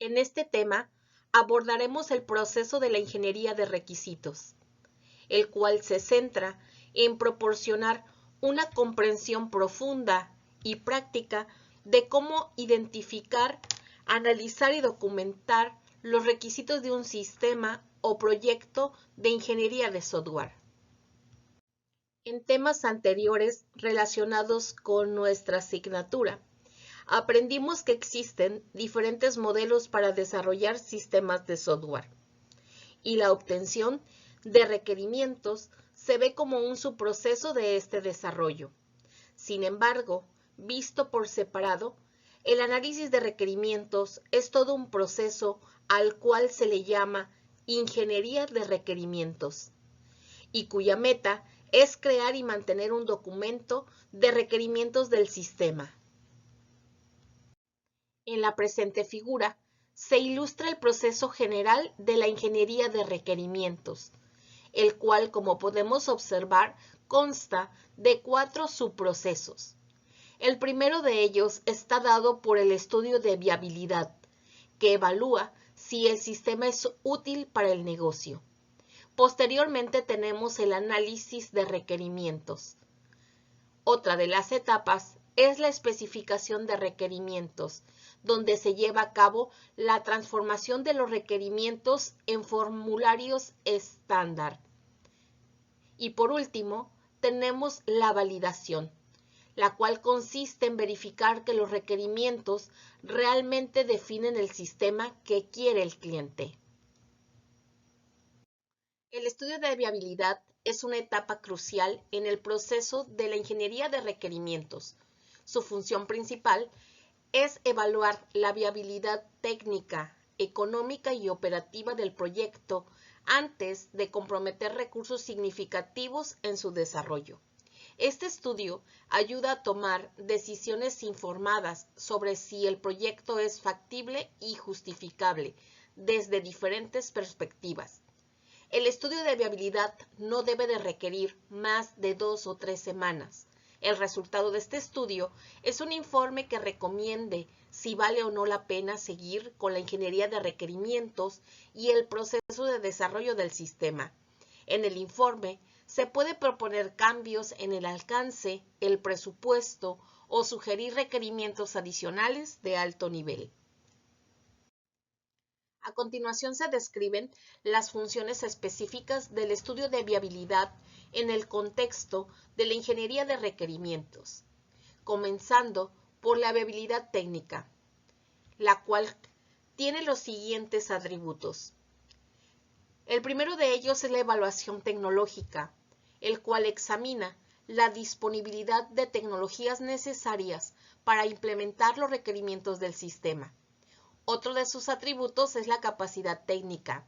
En este tema abordaremos el proceso de la ingeniería de requisitos, el cual se centra en proporcionar una comprensión profunda y práctica de cómo identificar, analizar y documentar los requisitos de un sistema o proyecto de ingeniería de software. En temas anteriores relacionados con nuestra asignatura, aprendimos que existen diferentes modelos para desarrollar sistemas de software y la obtención de requerimientos se ve como un subproceso de este desarrollo. Sin embargo, visto por separado, el análisis de requerimientos es todo un proceso al cual se le llama ingeniería de requerimientos y cuya meta es crear y mantener un documento de requerimientos del sistema. En la presente figura se ilustra el proceso general de la ingeniería de requerimientos, el cual, como podemos observar, consta de 4 subprocesos. El primero de ellos está dado por el estudio de viabilidad, que evalúa si el sistema es útil para el negocio. Posteriormente tenemos el análisis de requerimientos. Otra de las etapas es la especificación de requerimientos, donde se lleva a cabo la transformación de los requerimientos en formularios estándar. Y por último, tenemos la validación, la cual consiste en verificar que los requerimientos realmente definen el sistema que quiere el cliente. El estudio de viabilidad es una etapa crucial en el proceso de la ingeniería de requerimientos. Su función principal es evaluar la viabilidad técnica, económica y operativa del proyecto antes de comprometer recursos significativos en su desarrollo. Este estudio ayuda a tomar decisiones informadas sobre si el proyecto es factible y justificable desde diferentes perspectivas. El estudio de viabilidad no debe de requerir más de 2 o 3 semanas. El resultado de este estudio es un informe que recomiende si vale o no la pena seguir con la ingeniería de requerimientos y el proceso de desarrollo del sistema. En el informe se puede proponer cambios en el alcance, el presupuesto o sugerir requerimientos adicionales de alto nivel. A continuación se describen las funciones específicas del estudio de viabilidad en el contexto de la ingeniería de requerimientos, comenzando por la viabilidad técnica, la cual tiene los siguientes atributos. El primero de ellos es la evaluación tecnológica, el cual examina la disponibilidad de tecnologías necesarias para implementar los requerimientos del sistema. Otro de sus atributos es la capacidad técnica,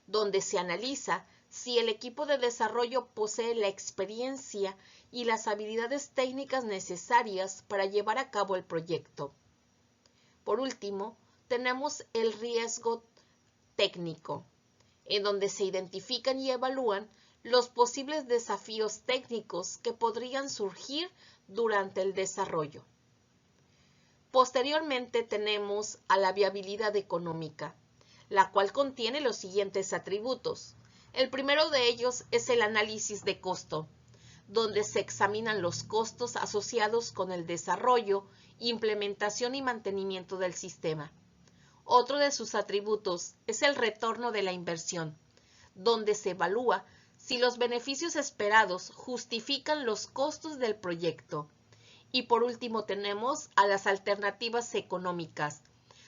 donde se analiza si el equipo de desarrollo posee la experiencia y las habilidades técnicas necesarias para llevar a cabo el proyecto. Por último, tenemos el riesgo técnico, en donde se identifican y evalúan los posibles desafíos técnicos que podrían surgir durante el desarrollo. Posteriormente tenemos a la viabilidad económica, la cual contiene los siguientes atributos. El primero de ellos es el análisis de costo, donde se examinan los costos asociados con el desarrollo, implementación y mantenimiento del sistema. Otro de sus atributos es el retorno de la inversión, donde se evalúa si los beneficios esperados justifican los costos del proyecto. Y por último tenemos a las alternativas económicas,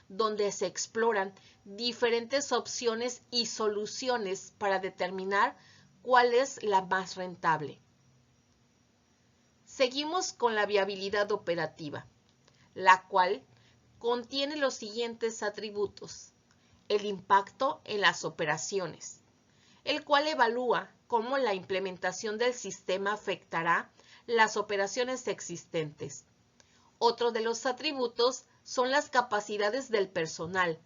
donde se exploran diferentes opciones y soluciones para determinar cuál es la más rentable. Seguimos con la viabilidad operativa, la cual contiene los siguientes atributos. El impacto en las operaciones, el cual evalúa cómo la implementación del sistema afectará las operaciones existentes. Otro de los atributos son las capacidades del personal,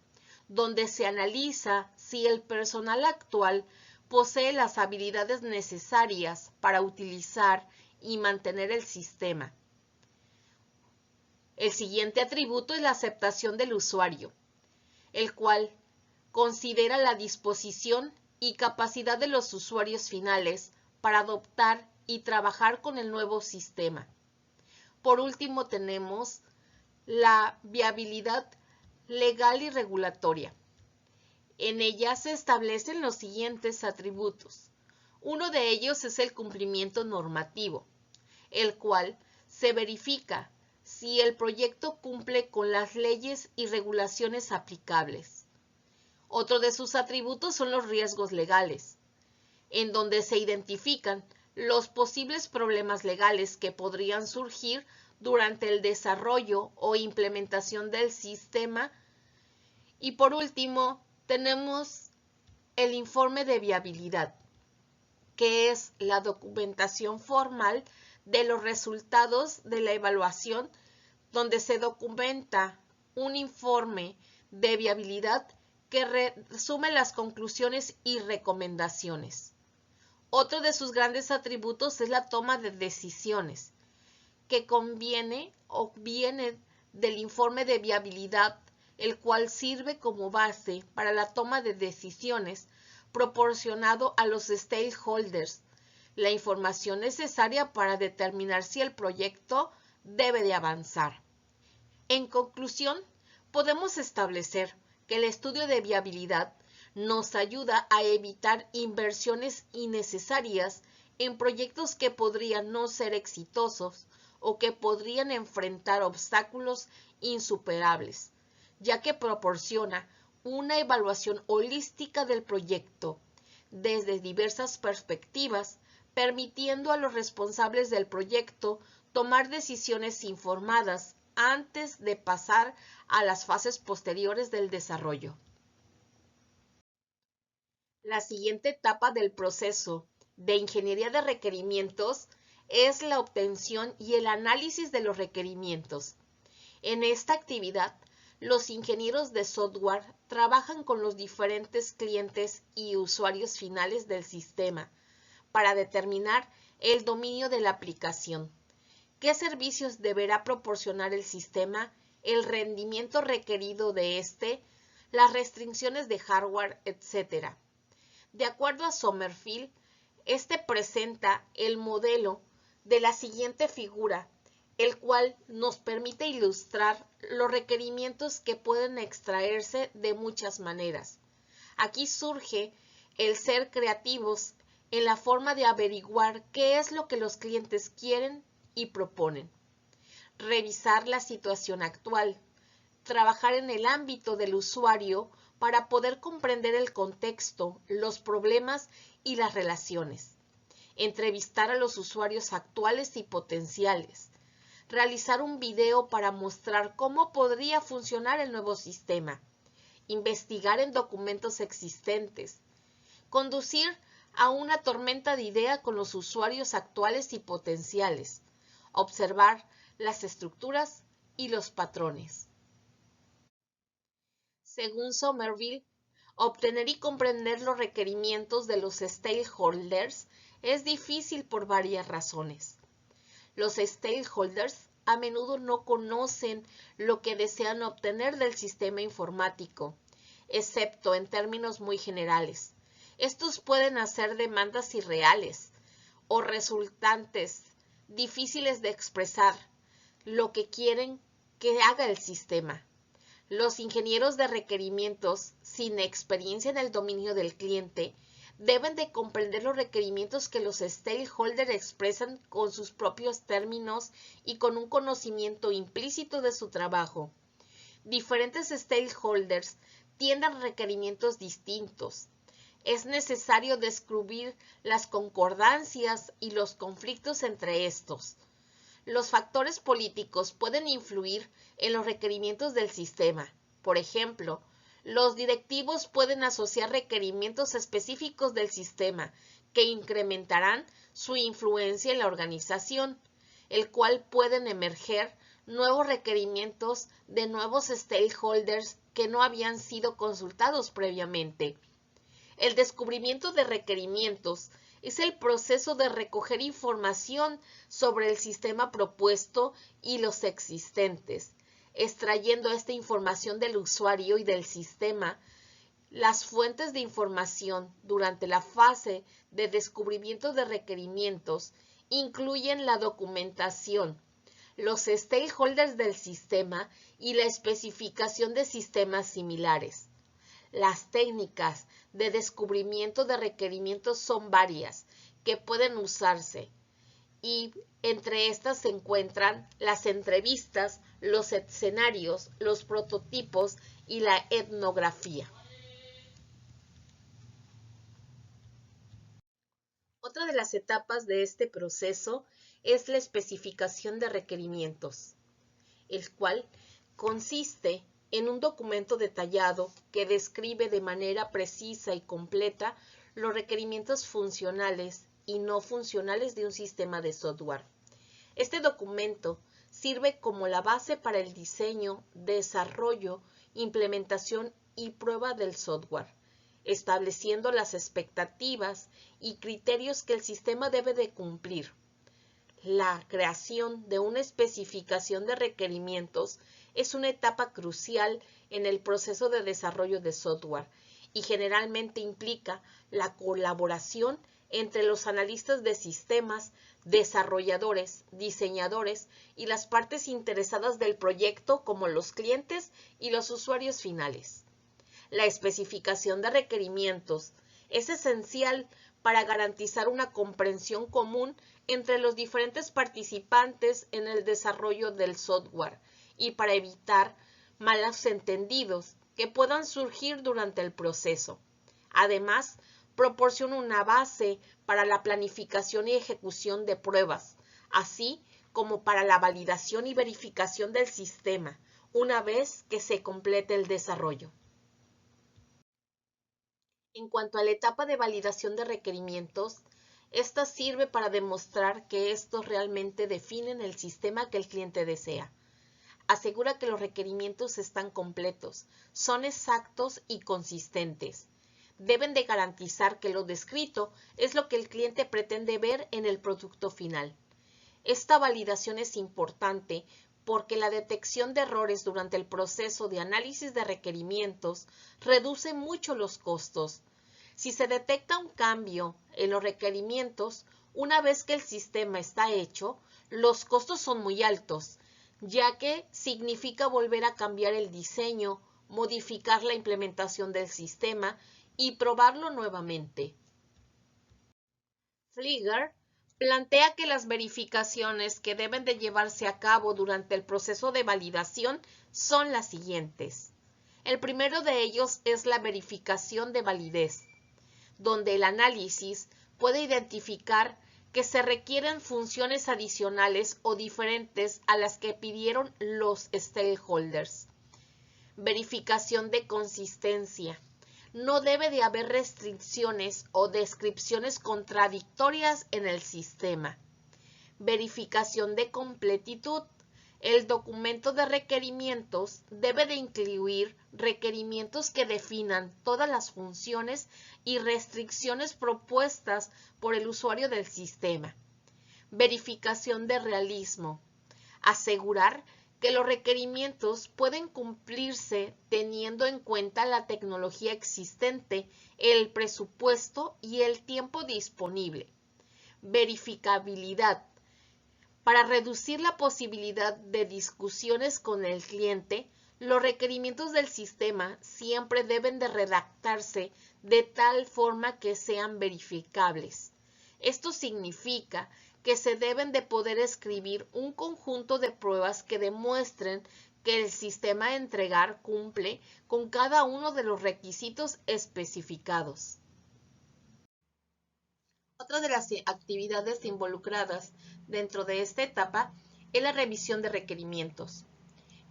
donde se analiza si el personal actual posee las habilidades necesarias para utilizar y mantener el sistema. El siguiente atributo es la aceptación del usuario, el cual considera la disposición y capacidad de los usuarios finales para adoptar y trabajar con el nuevo sistema. Por último, tenemos la viabilidad legal y regulatoria. En ella se establecen los siguientes atributos. Uno de ellos es el cumplimiento normativo, el cual se verifica si el proyecto cumple con las leyes y regulaciones aplicables. Otro de sus atributos son los riesgos legales, en donde se identifican los posibles problemas legales que podrían surgir durante el desarrollo o implementación del sistema. Y por último, tenemos el informe de viabilidad, que es la documentación formal de los resultados de la evaluación, donde se documenta un informe de viabilidad que resume las conclusiones y recomendaciones. Otro de sus grandes atributos es la toma de decisiones, que conviene o viene del informe de viabilidad, el cual sirve como base para la toma de decisiones proporcionado a los stakeholders la información necesaria para determinar si el proyecto debe de avanzar. En conclusión, podemos establecer que el estudio de viabilidad nos ayuda a evitar inversiones innecesarias en proyectos que podrían no ser exitosos o que podrían enfrentar obstáculos insuperables, ya que proporciona una evaluación holística del proyecto desde diversas perspectivas, permitiendo a los responsables del proyecto tomar decisiones informadas antes de pasar a las fases posteriores del desarrollo. La siguiente etapa del proceso de ingeniería de requerimientos es la obtención y el análisis de los requerimientos. En esta actividad, los ingenieros de software trabajan con los diferentes clientes y usuarios finales del sistema para determinar el dominio de la aplicación, qué servicios deberá proporcionar el sistema, el rendimiento requerido de este, las restricciones de hardware, etc. De acuerdo a Sommerfeld, este presenta el modelo de la siguiente figura, el cual nos permite ilustrar los requerimientos que pueden extraerse de muchas maneras. Aquí surge el ser creativos en la forma de averiguar qué es lo que los clientes quieren y proponen. Revisar la situación actual. Trabajar en el ámbito del usuario para poder comprender el contexto, los problemas y las relaciones. Entrevistar a los usuarios actuales y potenciales. Realizar un video para mostrar cómo podría funcionar el nuevo sistema. Investigar en documentos existentes. Conducir a una tormenta de idea con los usuarios actuales y potenciales. Observar las estructuras y los patrones. Según Sommerville, obtener y comprender los requerimientos de los stakeholders es difícil por varias razones. Los stakeholders a menudo no conocen lo que desean obtener del sistema informático, excepto en términos muy generales. Estos pueden hacer demandas irreales o resultantes difíciles de expresar lo que quieren que haga el sistema. Los ingenieros de requerimientos, sin experiencia en el dominio del cliente, deben de comprender los requerimientos que los stakeholders expresan con sus propios términos y con un conocimiento implícito de su trabajo. Diferentes stakeholders tienen requerimientos distintos. Es necesario descubrir las concordancias y los conflictos entre estos. Los factores políticos pueden influir en los requerimientos del sistema. Por ejemplo, los directivos pueden asociar requerimientos específicos del sistema que incrementarán su influencia en la organización, el cual pueden emerger nuevos requerimientos de nuevos stakeholders que no habían sido consultados previamente. El descubrimiento de requerimientos es el proceso de recoger información sobre el sistema propuesto y los existentes. extrayendo esta información del usuario y del sistema. Las fuentes de información durante la fase de descubrimiento de requerimientos incluyen la documentación, los stakeholders del sistema y la especificación de sistemas similares. Las técnicas de descubrimiento de requerimientos son varias que pueden usarse y entre estas se encuentran las entrevistas, los escenarios, los prototipos y la etnografía. Otra de las etapas de este proceso es la especificación de requerimientos, el cual consiste en un documento detallado que describe de manera precisa y completa los requerimientos funcionales y no funcionales de un sistema de software. Este documento sirve como la base para el diseño, desarrollo, implementación y prueba del software, estableciendo las expectativas y criterios que el sistema debe de cumplir. La creación de una especificación de requerimientos es una etapa crucial en el proceso de desarrollo de software y generalmente implica la colaboración entre los analistas de sistemas, desarrolladores, diseñadores y las partes interesadas del proyecto como los clientes y los usuarios finales. La especificación de requerimientos es esencial para garantizar una comprensión común entre los diferentes participantes en el desarrollo del software y para evitar malos entendidos que puedan surgir durante el proceso. Además, proporciona una base para la planificación y ejecución de pruebas, así como para la validación y verificación del sistema, una vez que se complete el desarrollo. En cuanto a la etapa de validación de requerimientos, esta sirve para demostrar que estos realmente definen el sistema que el cliente desea. Asegura que los requerimientos están completos, son exactos y consistentes. Deben de garantizar que lo descrito es lo que el cliente pretende ver en el producto final. Esta validación es importante porque la detección de errores durante el proceso de análisis de requerimientos reduce mucho los costos. Si se detecta un cambio en los requerimientos, una vez que el sistema está hecho, los costos son muy altos, ya que significa volver a cambiar el diseño, modificar la implementación del sistema y probarlo nuevamente. Flieger plantea que las verificaciones que deben de llevarse a cabo durante el proceso de validación son las siguientes. El primero de ellos es la verificación de validez, donde el análisis puede identificar que se requieren funciones adicionales o diferentes a las que pidieron los stakeholders. Verificación de consistencia. No debe de haber restricciones o descripciones contradictorias en el sistema. Verificación de completitud. El documento de requerimientos debe de incluir requerimientos que definan todas las funciones y restricciones propuestas por el usuario del sistema. Verificación de realismo. Asegurar que los requerimientos pueden cumplirse teniendo en cuenta la tecnología existente, el presupuesto y el tiempo disponible. Verificabilidad. Para reducir la posibilidad de discusiones con el cliente, los requerimientos del sistema siempre deben de redactarse de tal forma que sean verificables. Esto significa que se deben de poder escribir un conjunto de pruebas que demuestren que el sistema a entregar cumple con cada uno de los requisitos especificados. Otra de las actividades involucradas dentro de esta etapa es la revisión de requerimientos,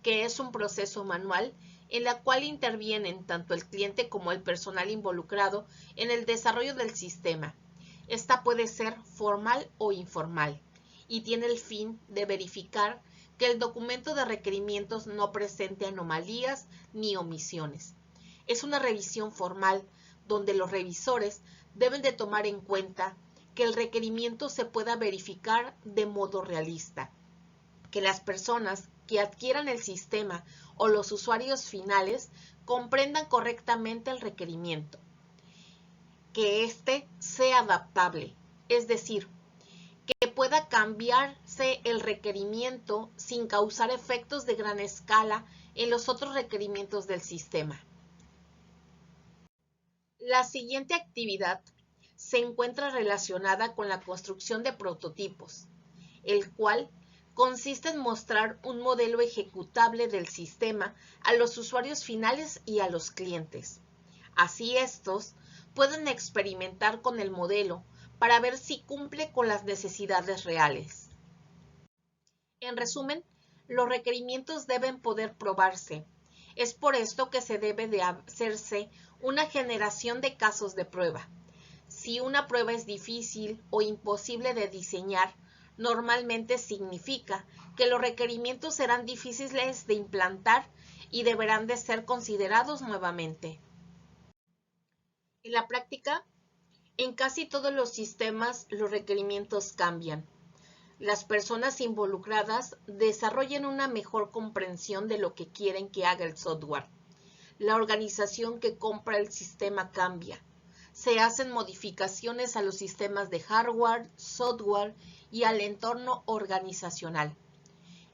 que es un proceso manual en la cual intervienen tanto el cliente como el personal involucrado en el desarrollo del sistema. Esta puede ser formal o informal y tiene el fin de verificar que el documento de requerimientos no presente anomalías ni omisiones. Es una revisión formal donde los revisores deben de tomar en cuenta que el requerimiento se pueda verificar de modo realista, que las personas que adquieran el sistema o los usuarios finales comprendan correctamente el requerimiento, que éste sea adaptable, es decir, que pueda cambiarse el requerimiento sin causar efectos de gran escala en los otros requerimientos del sistema. La siguiente actividad se encuentra relacionada con la construcción de prototipos, el cual consiste en mostrar un modelo ejecutable del sistema a los usuarios finales y a los clientes. Así estos pueden experimentar con el modelo para ver si cumple con las necesidades reales. En resumen, los requerimientos deben poder probarse. Es por esto que se debe de hacerse una generación de casos de prueba. Si una prueba es difícil o imposible de diseñar, normalmente significa que los requerimientos serán difíciles de implantar y deberán de ser considerados nuevamente. En la práctica, en casi todos los sistemas los requerimientos cambian. Las personas involucradas desarrollan una mejor comprensión de lo que quieren que haga el software. La organización que compra el sistema cambia. Se hacen modificaciones a los sistemas de hardware, software y al entorno organizacional.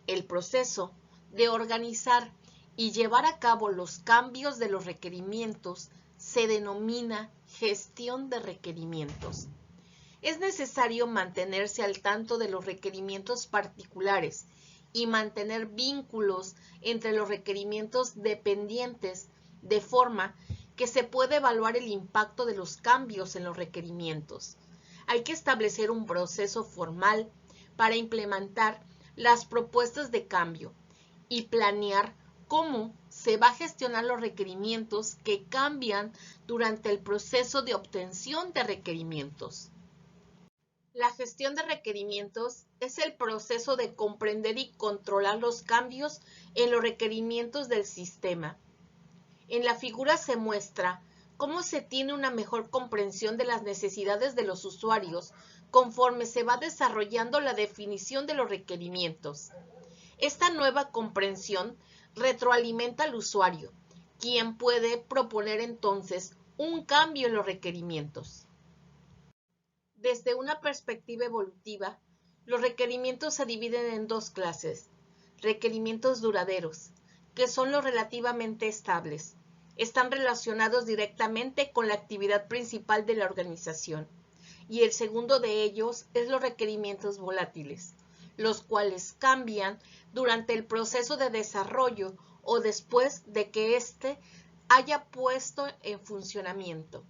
El proceso de organizar y llevar a cabo los cambios de los requerimientos se denomina gestión de requerimientos. Es necesario mantenerse al tanto de los requerimientos particulares y mantener vínculos entre los requerimientos dependientes de forma que se pueda evaluar el impacto de los cambios en los requerimientos. Hay que establecer un proceso formal para implementar las propuestas de cambio y planear cómo se va a gestionar los requerimientos que cambian durante el proceso de obtención de requerimientos. La gestión de requerimientos es el proceso de comprender y controlar los cambios en los requerimientos del sistema. En la figura se muestra cómo se tiene una mejor comprensión de las necesidades de los usuarios conforme se va desarrollando la definición de los requerimientos. Esta nueva comprensión retroalimenta al usuario, quien puede proponer entonces un cambio en los requerimientos. Desde una perspectiva evolutiva, los requerimientos se dividen en dos clases: requerimientos duraderos, que son los relativamente estables. Están relacionados directamente con la actividad principal de la organización. Y el segundo de ellos es los requerimientos volátiles, los cuales cambian durante el proceso de desarrollo o después de que éste haya puesto en funcionamiento.